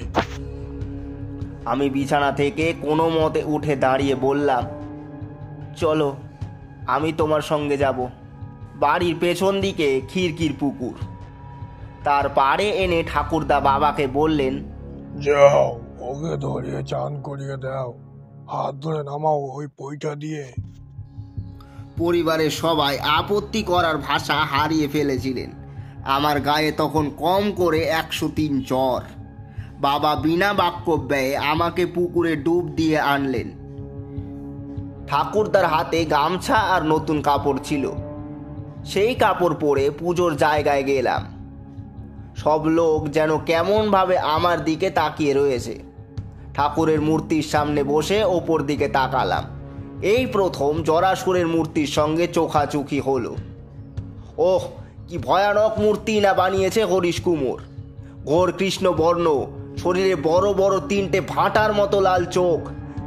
আমি বিছানা থেকে কোনো মতে উঠে দাঁড়িয়ে বললাম, চলো, আমি তোমার সঙ্গে যাব। বাড়ির পেছন দিকে খিড়কির পুকুর, তার পাড়ে এনে ঠাকুরদা বাবাকে বললেন, যাও, ওকে ধরিয়ে চান করিয়ে দাও, হাত ধরে নামাও ওই পইটা দিয়ে। পরিবারের সবাই আপত্তি করার ভাষা হারিয়ে ফেলেছিলেন। আমার গায়ে তখন কম করে 103 জ্বর। বাবা বিনা বাক্য ব্যয়ে আমাকে পুকুরে ডুব দিয়ে আনলেন। ঠাকুরদার হাতে গামছা আর নতুন কাপড় ছিল। সেই কাপড় পরে পুজোর জায়গায় গেলাম। সব লোক যেন কেমনভাবে আমার দিকে তাকিয়ে রয়েছে। ঠাকুরের মূর্তির সামনে বসে ওপর দিকে তাকালাম। এই প্রথম জরাসুরের মূর্তির সঙ্গে চোখাচোখি হলো। ওহ, কি ভয়ানক মূর্তি না বানিয়েছে হরিশ কুমোর। ঘোর কৃষ্ণ বর্ণ, শরীরে বড় বড় 3টে ভাঁটার মতো লাল চোখ,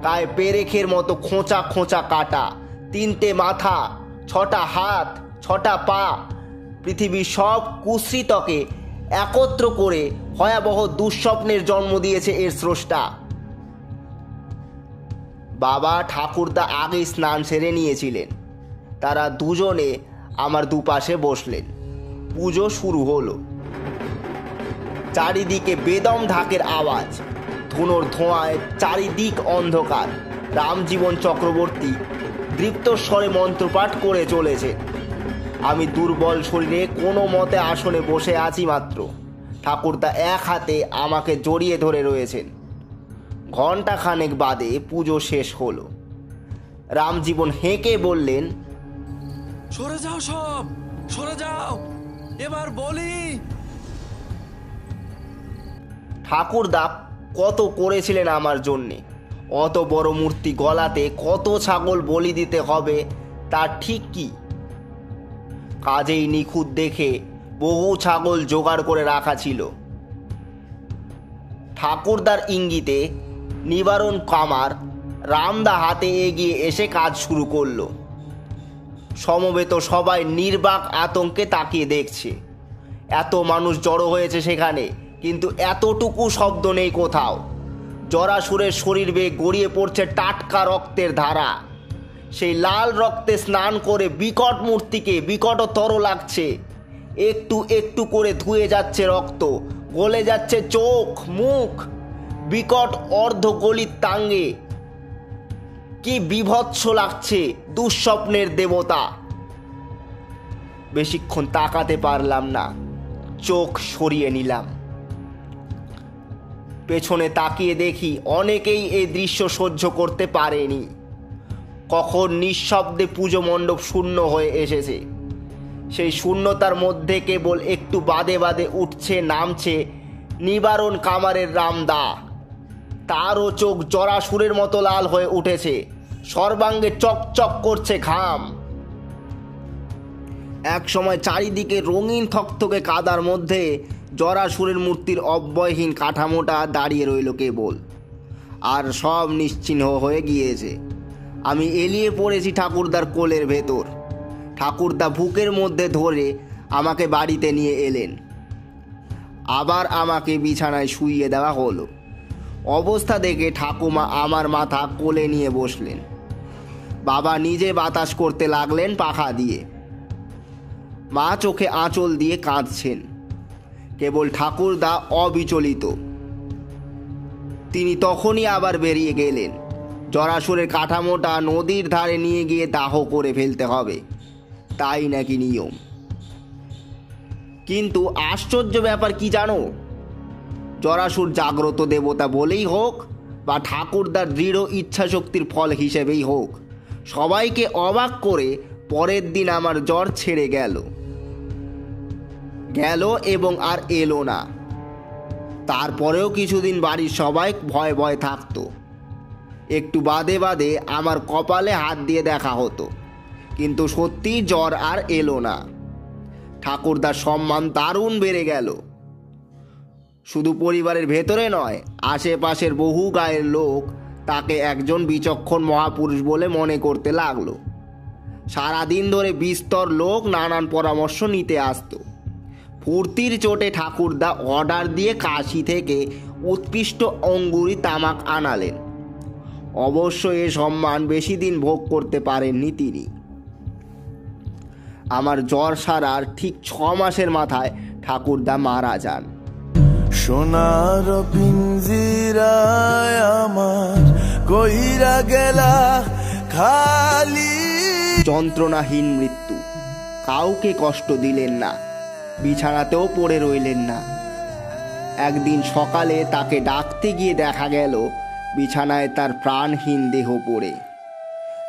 গায়ে পেরেখের মতো খোঁচা খোঁচা কাটা, 3টে মাথা, 6টা হাত, 6টা পা। পৃথিবীর সব কুশ্রিতকে একত্র করে ভয়াবহ দুঃস্বপ্নের জন্ম দিয়েছে এর স্রষ্টা। বাবা ঠাকুরদা আগে স্নান সেরে নিয়েছিলেন। তারা দুজনে আমার দুপাশে বসলেন। পুজো শুরু হলো। চারিদিকে বেদম ঢাকের আওয়াজ, ধুনোর ধোঁয়ায় চারিদিক অন্ধকার। রামজীবন চক্রবর্তী দৃপ্ত স্বরে মন্ত্রপাঠ করে চলেছে। আমি দুর্বল শরীরে কোনো মতে আসনে বসে আছি মাত্র। ঠাকুরদা এক হাতে আমাকে জড়িয়ে ধরে রয়েছেন। ঘণ্টা খানেক বাদে পুজো শেষ হলো। রামজীবন হেঁকে বললেন, সরে যাও, সব সরে যাও, এবার বলি। ঠাকুরদা কত করেছিলেন আমার জন্যে। অত বড় মূর্তি গলাতে কত ছাগল বলি দিতে হবে তার ঠিক কি? কাজেই নিখুঁত দেখে বহু ছাগল জোগাড় করে রাখা ছিল। ঠাকুরদার ইঙ্গিতে নিবারণ কামার রামদা হাতে এগিয়ে এসে কাজ শুরু করলো। সমবেত সবাই নির্বাক আতঙ্কে তাকিয়ে দেখছে। এত মানুষ জড়ো হয়েছে সেখানে, কিন্তু এতটুকু শব্দ নেই কোথাও। জরাসুরের শরীর বেয়ে গড়িয়ে পড়ছে টাটকা রক্তের ধারা। সেই লাল রক্তে স্নান করে বিকট মূর্তিকে বিকটতর লাগছে। একটু একটু করে ধুয়ে যাচ্ছে রক্ত, গলে যাচ্ছে চোখ মুখ। বিকট অর্ধগলিত তাঙ্গে কি বিভৎস লাগছে দুঃস্বপ্নের দেবতা। বেশিক্ষণ তাকাতে পারলাম না, চোখ সরিয়ে নিলাম। পেছনে তাকিয়ে দেখি অনেকেই এই দৃশ্য সহ্য করতে পারেনি। কখন নিঃশব্দে পুজো মণ্ডপ শূন্য হয়ে এসেছে। সেই শূন্যতার মধ্যে কেবল একটু বাদে বাদে উঠছে নামছে নিবারণ কামারের রামদা। তারও চোখ জরাসুরের মতো লাল হয়ে উঠেছে, সর্বাঙ্গে চকচক করছে ঘাম। এক সময় চারিদিকে রঙিন থকথকে কাদার মধ্যে জরাসুরের মূর্তির অব্যয়হীন কাঠামোটা দাঁড়িয়ে রইল কেবল, আর সব নিশ্চিহ্ন হয়ে গিয়েছে। আমি এলিয়ে পড়েছি ঠাকুরদার কোলের ভেতর। ঠাকুরদা বুকের মধ্যে ধরে আমাকে বাড়িতে নিয়ে এলেন। আবার আমাকে বিছানায় শুইয়ে দেওয়া হলো। অবস্থা দেখে ঠাকুমা আমার মাথা কোলে নিয়ে বসলেন। বাবা নিজে বাতাস করতে লাগলেন পাখা দিয়ে। মা চোখে আঁচল দিয়ে কাঁদছেন, কেবল ঠাকুরদা অবিচলিত। তিনি তখনই আবার বেরিয়ে গেলেন। জরাসুরের কাঠামোটা নদীর ধারে নিয়ে গিয়ে দাহ করে ফেলতে হবে, তাই নাকি নিয়ম। কিন্তু আশ্চর্য ব্যাপার কি জানো, জরাসুর জাগ্রত দেবতা বলেই হোক বা ঠাকুরদার দৃঢ় ইচ্ছাশক্তির ফল হিসেবেই হোক, সবাইকে অবাক করে পরের দিন আমার জ্বর ছেড়ে গেল এবং আর এলো না। তারপরেও কিছুদিন বাড়ির সবাই ভয় ভয় থাকতো। একটু বাদে বাদে আমার কপালে হাত দিয়ে দেখা হতো, কিন্তু সত্যি জ্বর আর এলো না। ঠাকুরদার সম্মান দারুণ বেড়ে গেল। শুধু পরিবারের ভেতরে নয়, আশেপাশের বহু গায়ের লোক তাকে একজন বিচক্ষণ মহাপুরুষ বলে মনে করতে লাগলো। সারাদিন ধরে বিস্তর লোক নানান পরামর্শ নিতে আসতো। ফুর্তির চোটে ঠাকুরদা অর্ডার দিয়ে কাশি থেকে উৎকৃষ্ট অঙ্গুরি তামাক আনালেন। অবশ্য এ সম্মান বেশি দিন ভোগ করতে পারেননি তিনি। আমার জ্বর সারার ঠিক 6 মাসের মাথায় ঠাকুরদা মারা যান। সোনার পিঞ্জিরায় আমার কইরা গেলা খালি। যন্ত্রণাহীন মৃত্যু, কাউকে কষ্ট দিলেন না, বিছানাতেও পড়ে রইলেন না। একদিন সকালে তাকে ডাকতে গিয়ে দেখা গেল বিছানায় তার প্রাণহীন দেহ পড়ে।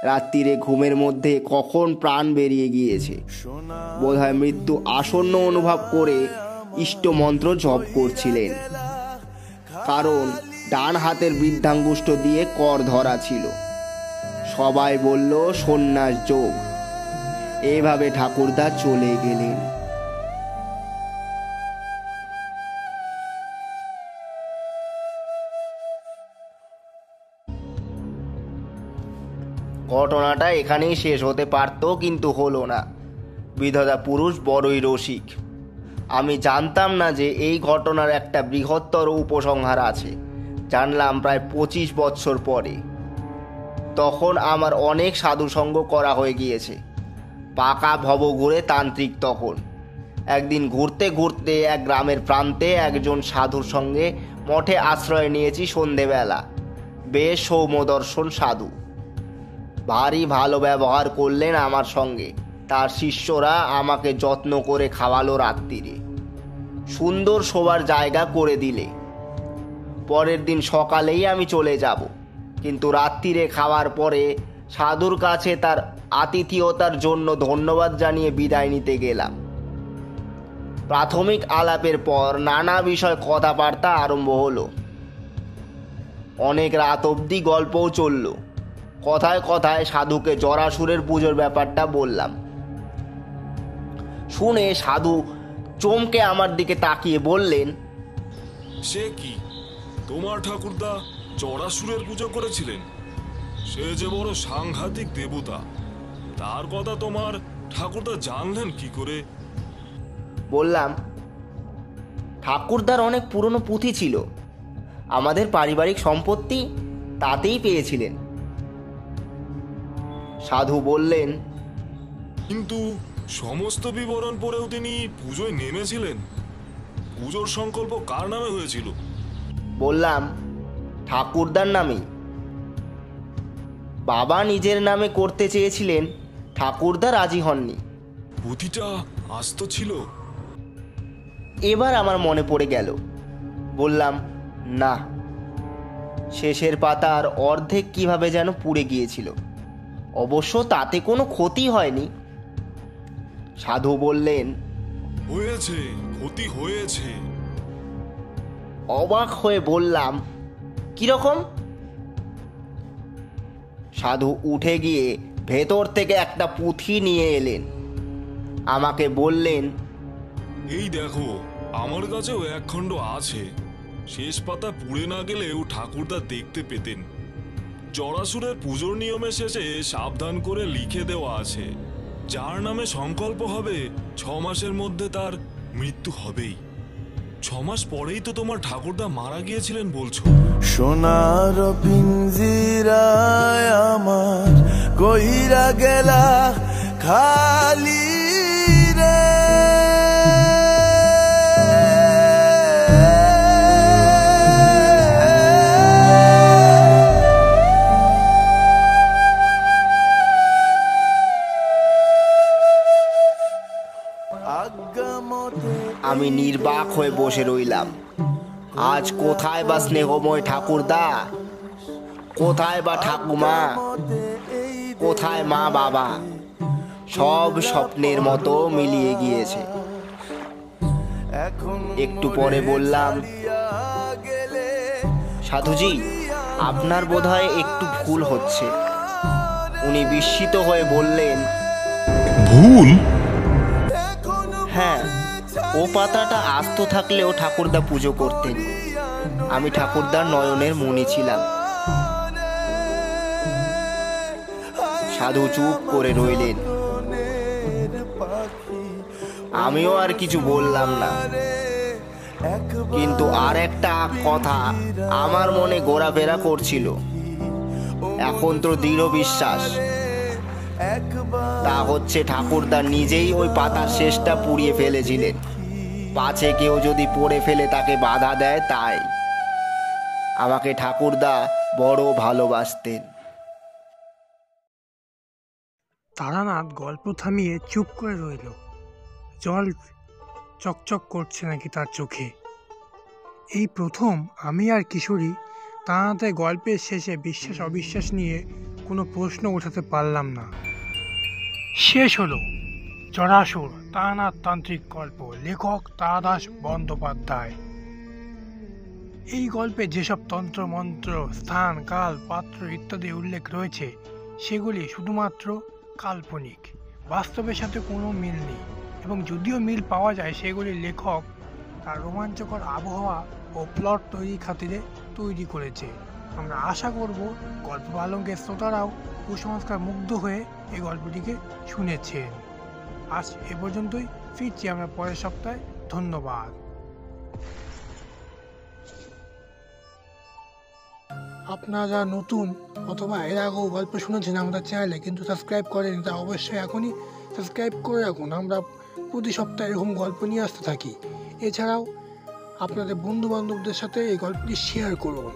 রাত্রিরে ঘুমের মধ্যে কখন প্রাণ বেরিয়ে গিয়েছে, বোধহয় মৃত্যু আসন্ন অনুভব করে ইষ্টমন্ত্র জপ করছিলেন, কারণ ডান হাতের বৃদ্ধাঙ্গুষ্ঠ দিয়ে কর ধরা ছিল। সবাই বলল সন্ন্যাস যোগ। এইভাবে ঠাকুরদা চলে গেলেন। ঘটনাটা এখানেই শেষ হতে পারত, কিন্তু হলো না। বিধাতা পুরুষ বড়ই রসিক। আমি জানতাম না যে এই ঘটনার একটা বৃহত্তর উপসংহার আছে। জানলাম প্রায় 25 বৎসর পরে। তখন আমার অনেক সাধুসঙ্গ করা হয়ে গিয়েছে, পাকা ভবঘুরে তান্ত্রিক তখন। একদিন ঘুরতে ঘুরতে এক গ্রামের প্রান্তে একজন সাধুর সঙ্গে মঠে আশ্রয় নিয়েছি সন্ধেবেলা। বেশ সৌম্যদর্শন সাধু, ভারী ভালো ব্যবহার করলেন আমার সঙ্গে। তার শিষ্যরা আমাকে যত্ন করে খাওয়ালো। রাত্রিরে সুন্দর শোবার জায়গা করে দিলে। পরের দিন সকালেই আমি চলে যাব, কিন্তু রাত্রিরে খাওয়ার পরে সাধুর কাছে তার আতিথেয়তার জন্য ধন্যবাদ জানিয়ে বিদায় নিতে গেলাম। প্রাথমিক আলাপের পর নানা বিষয় কথাবার্তা আরম্ভ হলো। অনেক রাত অবধি গল্পও চলল। কথায় কথায় সাধুকে জরাসুরের পুজোর ব্যাপারটা বললাম। শুনে সাধু চমকে আমার দিকে তাকিয়ে বললেন, সে কি, তোমার ঠাকুরদা জরাসুরের পুজো করেছিলেন? সে যে বড় সাংঘাতিক দেবতা, তার কথা তোমার ঠাকুরদা জানলেন কি করে? বললাম, ঠাকুরদার অনেক পুরনো পুঁথি ছিল, আমাদের পারিবারিক সম্পত্তি তাতেই পেয়েছিলেন। সাধু বললেন, কিন্তু সমস্ত বিবরণ পড়েও তিনি পুজোয় নেমেছিলেন। পুজোর সংকল্প কার নামে হয়েছিল? বললাম, ঠাকুরদার নামেই। বাবা নিজের নামে করতে চেয়েছিলেন, ঠাকুরদা রাজি হননি। পুঁথিটা আস্ত ছিল? এবার আমার মনে পড়ে গেল। বললাম, না, শেষের পাতার অর্ধেক কিভাবে যেন পুড়ে গিয়েছিল। অবশ্য তাতে কোনো ক্ষতি হয়নি। সাধু বললেন, হয়েছে, ক্ষতি হয়েছে। অবাক হয়ে বললাম, কিরকম? সাধু উঠে গিয়ে ভেতর থেকে একটা পুঁথি নিয়ে এলেন। আমাকে বললেন, এই দেখো, আমার কাছেও এক খণ্ড আছে। শেষ পাতা পুড়ে না গেলেও ঠাকুরদা দেখতে পেতেন। জরাসুরের পুজোর নিয়মে শেষে সাবধান করে লিখে দেওয়া আছে, যার নামে সংকল্প হবে 6 মাসের মধ্যে তার মৃত্যু হবেই। 6 মাস পরেই তো তোমার ঠাকুরদা মারা গিয়েছিলেন বলছো। সোনার পিঞ্জিরায় আমার কইরা গেলা খালি রে। আমি নির্বাক হয়ে বসে রইলাম। আজ কোথায় বা স্নেহময় ঠাকুরদা, কোথায় বা ঠাকুমা, কোথায় মা বাবা? সব স্বপ্নের মতো মিলিয়ে গিয়েছে। একটু পরে বললাম, সাধুজি, আপনার বোধহয় একটু ভুল হচ্ছে। উনি বিস্মিত হয়ে বললেন, ভুল? হ্যাঁ, ও পাতাটা আস্ত থাকলেও ঠাকুরদা পুজো করতেন। আমি ঠাকুরদার নয়নের মণি ছিলাম। সাধু চুপ করে রইলেন। আমিও আর কিছু বললাম না, কিন্তু আর একটা কথা আমার মনে ঘোরাফেরা করছিল। এখন তো দৃঢ় বিশ্বাস, তা হচ্ছে ঠাকুরদা নিজেই ওই পাতার শেষটা পুড়িয়ে ফেলেছিলেন, পাছে কেউ যদি পড়ে ফেলে তাকে বাধা দেয় তাই। আমাকে ঠাকুরদা বড় ভালোবাসতেন। তারানাথ গল্প থামিয়ে চুপ করে রইল। জল চকচক করছে নাকি তার চোখে। এই প্রথম আমি আর কিশোরী তারানাথের গল্পের শেষে বিশ্বাস অবিশ্বাস নিয়ে কোনো প্রশ্ন ওঠাতে পারলাম না। শেষ হলো জরাসুর তারানাথ তান্ত্রিক গল্প, লেখক তারাদাস বন্দ্যোপাধ্যায়। এই গল্পে যেসব তন্ত্র মন্ত্র, স্থান, কাল, পাত্র ইত্যাদি উল্লেখ রয়েছে সেগুলি শুধুমাত্র কাল্পনিক, বাস্তবের সাথে কোনো মিল নেই, এবং যদিও মিল পাওয়া যায় সেগুলি লেখক তার রোমাঞ্চকর আবহাওয়া ও প্লট তৈরির খাতিরে তৈরি করেছে। আমরা আশা করব গল্প পালঙ্কের শ্রোতারাও কুসংস্কার মুগ্ধ হয়ে এই গল্পটিকে শুনেছেন। আজ এ পর্যন্তই, ফিরছি আমরা পরের সপ্তাহে। ধন্যবাদ। আপনারা যারা নতুন অথবা এর আগেও গল্প শুনেছেন আমাদের চ্যানেলে কিন্তু সাবস্ক্রাইব করেনি, তা অবশ্যই এখনই সাবস্ক্রাইব করে রাখুন। আমরা প্রতি সপ্তাহে এরকম গল্প নিয়ে আসতে থাকি। এছাড়াও আপনাদের বন্ধু বান্ধবদের সাথে এই গল্পটি শেয়ার করুন।